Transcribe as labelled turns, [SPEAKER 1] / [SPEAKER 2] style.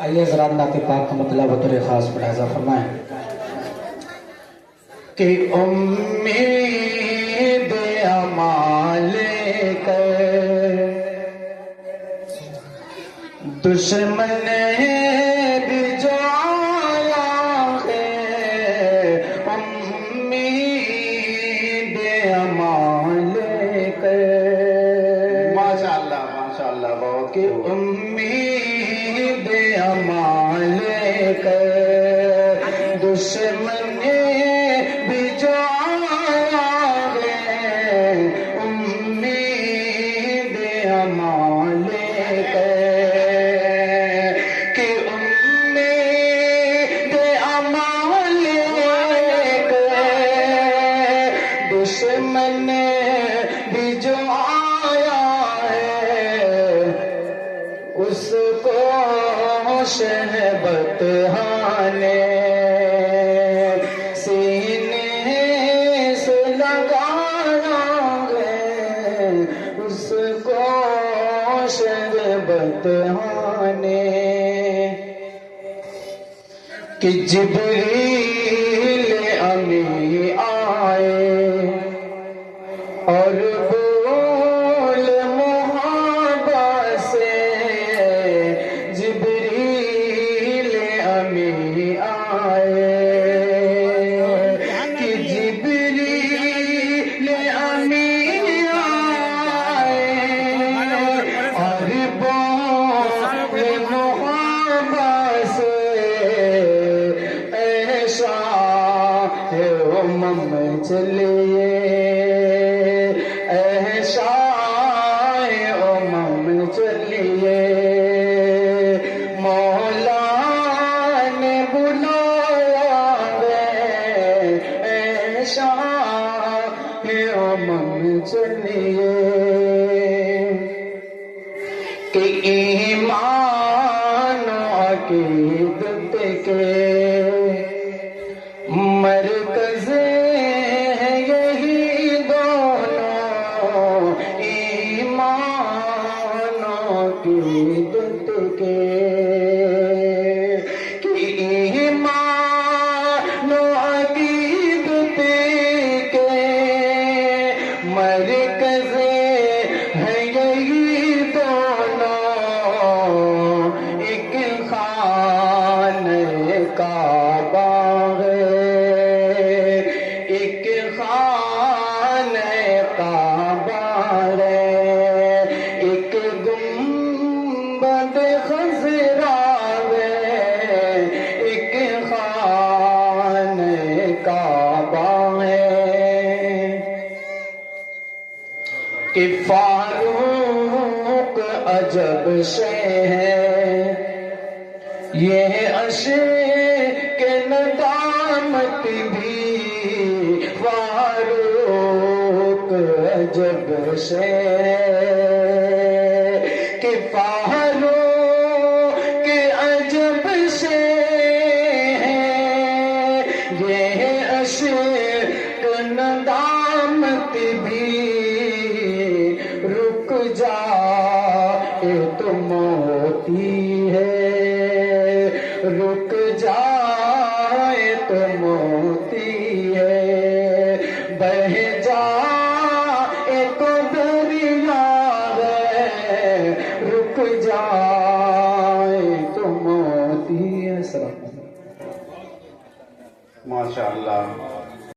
[SPEAKER 1] آئیے حضرات نعت پاک کا مطلب بطور خاص ملاحظہ فرمائیں کہ امید اعمال کر دشمن بھی جو آیا ہے امید اعمال کر ماشاءاللہ بہت کہ امید اعمال کر دشمن بھی جو آیا ہے امید اعمال کر کہ امید اعمال کر دشمن بھی جو آیا ہے اس کو شہبت ہانے سینے سے لگایا ہے اس کو شہبت ہانے کہ جبریل امی آئے اور بول محبت سے جبریل امی آئے کہ جبریل امی آئے اور بول محبت سے ایسا ہے امم چلیے ایسا ہے امم چلیے مولا نے بلایا ہے ایسا ہے امم چلیے کہ ایمان و عقیدت کے مرکز ہیں یہی دونوں ایمان و عقیدت کے کہ ایمان و عقیدت کے مرکز ہیں یہی دونوں ایک خانہ کعبہ ہے ایک خانہ کعبہ ہے ایک گنبد خضرا ہے ایک خانہ کعبہ ہے کہ فاروق عجب شے ہے یہ عشق ندامت بھی فاروق عجب شے کہ فاروق عجب شے یہ عشق ندامت بھی رک جائے تو موتی ہے رک جائے تو موتی ہے بہ جائے تو دریا ہے رک جائے تو موتی ہے. ماشاءاللہ.